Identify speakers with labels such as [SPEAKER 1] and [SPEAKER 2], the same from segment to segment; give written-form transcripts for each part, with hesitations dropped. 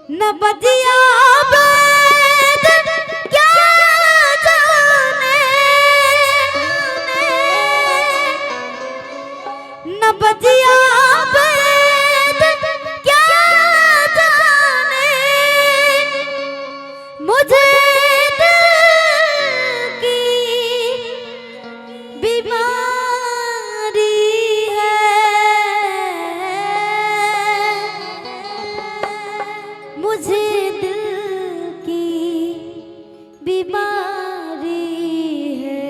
[SPEAKER 1] न बजिया बैद क्या जाने, न बजिया बैद क्या जाने, मुझे दिल की बीमारी है, मुझे दिल की बीमारी है।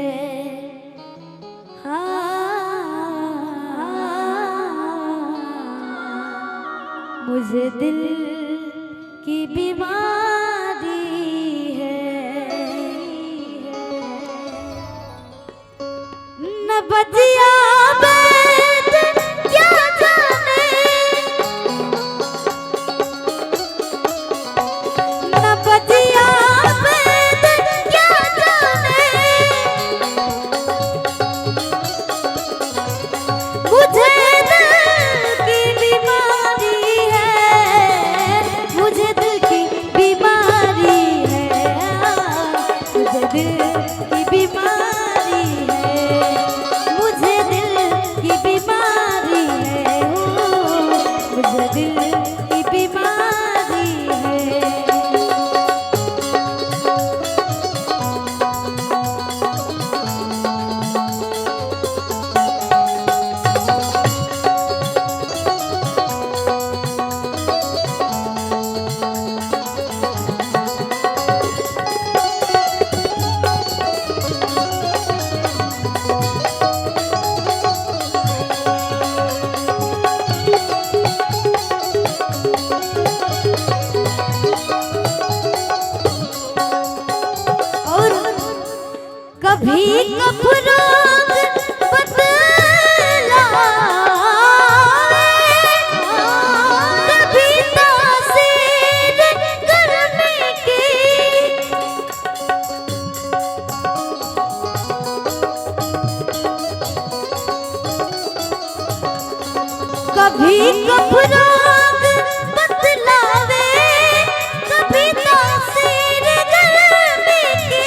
[SPEAKER 1] हाँ, मुझे दिल की बीमारी है। न बजिया बैद क्या जाने, न बजिया बैद क्या जाने, मुझे दिल की बीमारी है, मुझे दिल की बीमारी है, मुझे दिल की बीमारी है, मुझे दिल की बीमारी है, मुझे दिल की बीमारी है। कभी कफराद बदलाए, कभी तासीर करने की, कभी कफराद बदलावे, कभी तासीर करने की,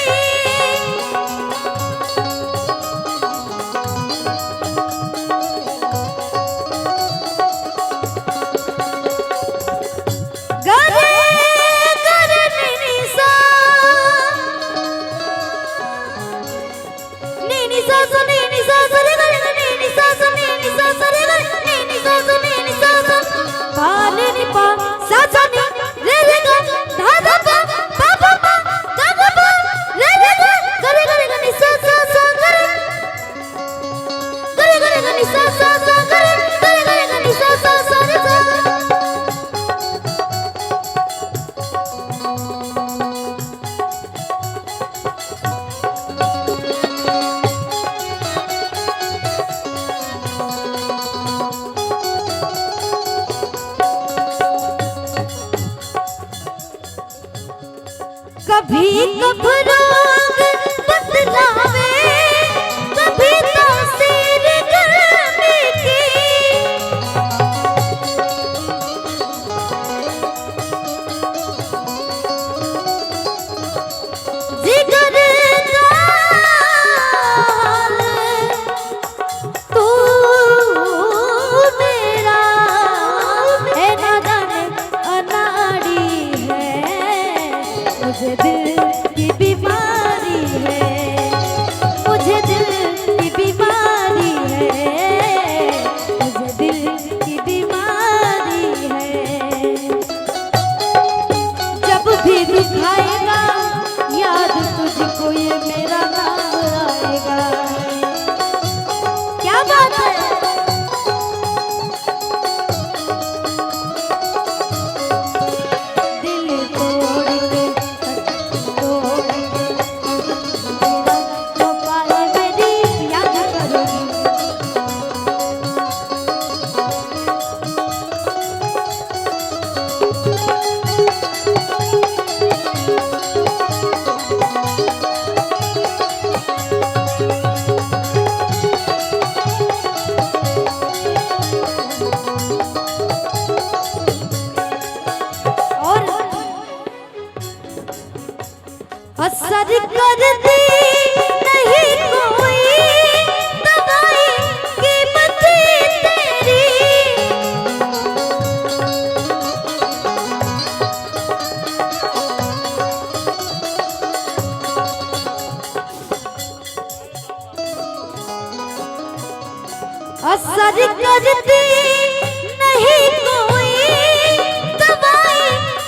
[SPEAKER 1] कभी कफराद बदलावे, कभी तासीर करने की, जिगर का हाल तू मेरा है, ना जाने अनाड़ी है, मुझे दिल की बीमारी है, मुझे दिल की बीमारी है, मुझे दिल की बीमारी है। जब भी दुखाएगा याद तुझको ये मेरा नाम आएगा। क्या बात है। असर करती नहीं कोई दवाई कीमत तेरी। असर करती नहीं कोई दवाई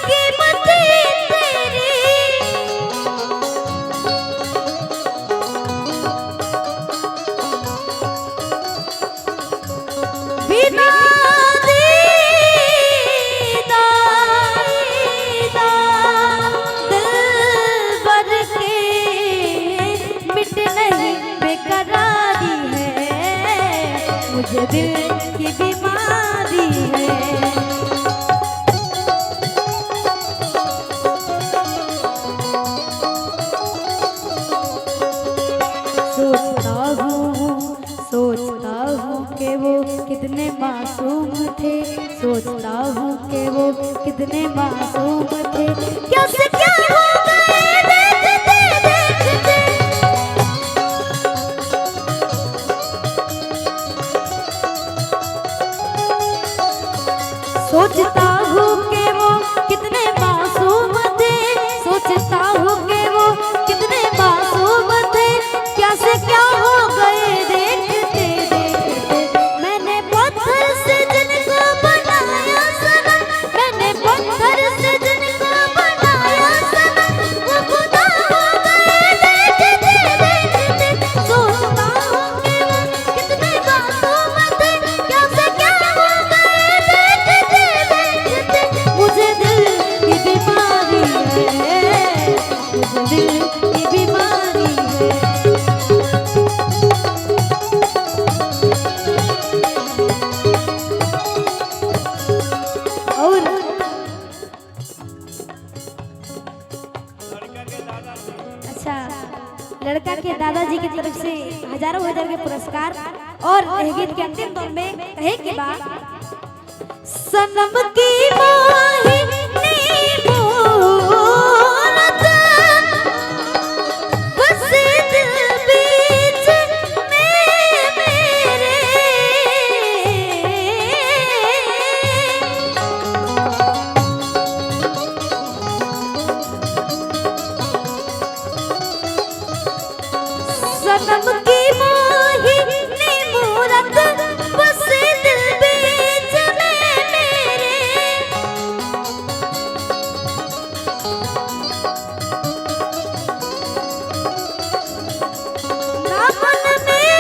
[SPEAKER 1] कीमत तेरी। बिना दिलबर के मिट नहीं बेकरारी है, मुझे दिल की बीमारी है। सोचता हूँ कि वो कितने मासूम थे, सोचता हूँ कि वो कितने मासूम थे। क्या से क्या हो गए देखते देखते। सोचता हूँ कि वो कितने मासूम थे, सोचता हूँ कि वो कितने मासूम थे। क्या से क्या हो गए देखते देखते। मैंने पत्थर से जिनको बनाया सनम, मैंने पत्थर से जिनको बनाया सनम, वो खुदा हो गए देखते देखते। सोचता हूँ कि वो कितने मासूम थे, क्या से क्या हो गए देखते देखते। मुझे दिल की बीमारी है, मुझे दिल की बीमारी है। और अच्छा, लड़का के दादाजी की तरफ से हजारों हजार के पुरस्कार। और गीत के अंतिम दौर में कहे के बाद सनम की मोहिनी मूरत बसे दिल बीच में मेरे। सनम की मोहिनी मूरत बसे दिल बीच में मेरे। ना मन में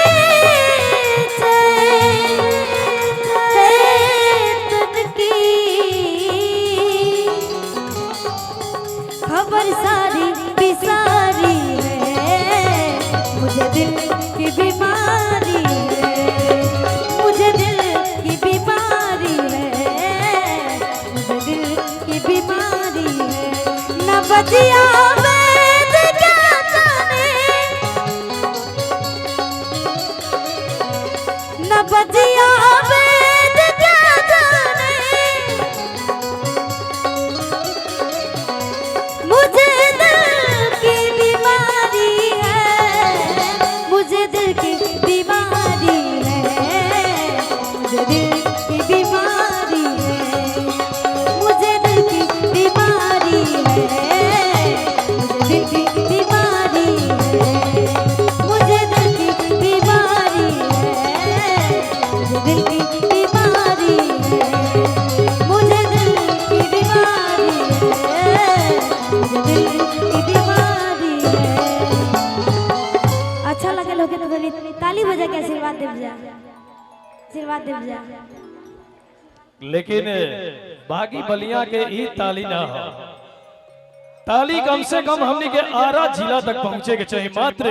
[SPEAKER 1] चैतन की खबर सारी बिसारी है, मुझे दिल की बीमारी है, मुझे दिल की बीमारी है, मुझे दिल की बीमारी है। न बजिया वैद क्या जाने, न बजिया वैद क्या जाने। मुझे दिल की बीमारी है, मुझे दिल की बीमारी है, मुझे दिल की बीमारी है, मुझे दिल की बीमारी है, मुझे दिल की बीमारी है, मुझे दिल की बीमारी है, मुझे दिल की बीमारी है, मुझे दिल की बीमारी है, मुझे दिल की बीमारी है। अच्छा लगे लोग तो बनी ताली बजा के आशीर्वाद देव जा, आशीर्वाद देव जा।
[SPEAKER 2] लेकिन बाकी बलिया के ई ताली ना हो, ताली कम से कम हमने के आरा जिला तक पहुंचे के चाहिए। मात्र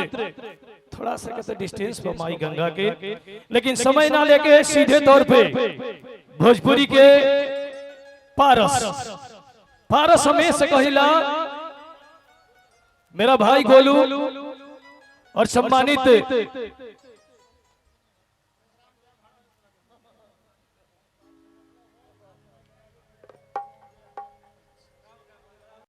[SPEAKER 2] थोड़ा सा कहते डिस्टेंस पर माई गंगा के, लेकिन समय ना लेके सीधे तौर पे भोजपुरी के पारस पारस हमें से कहिला मेरा भाई गोलू और सम्मानित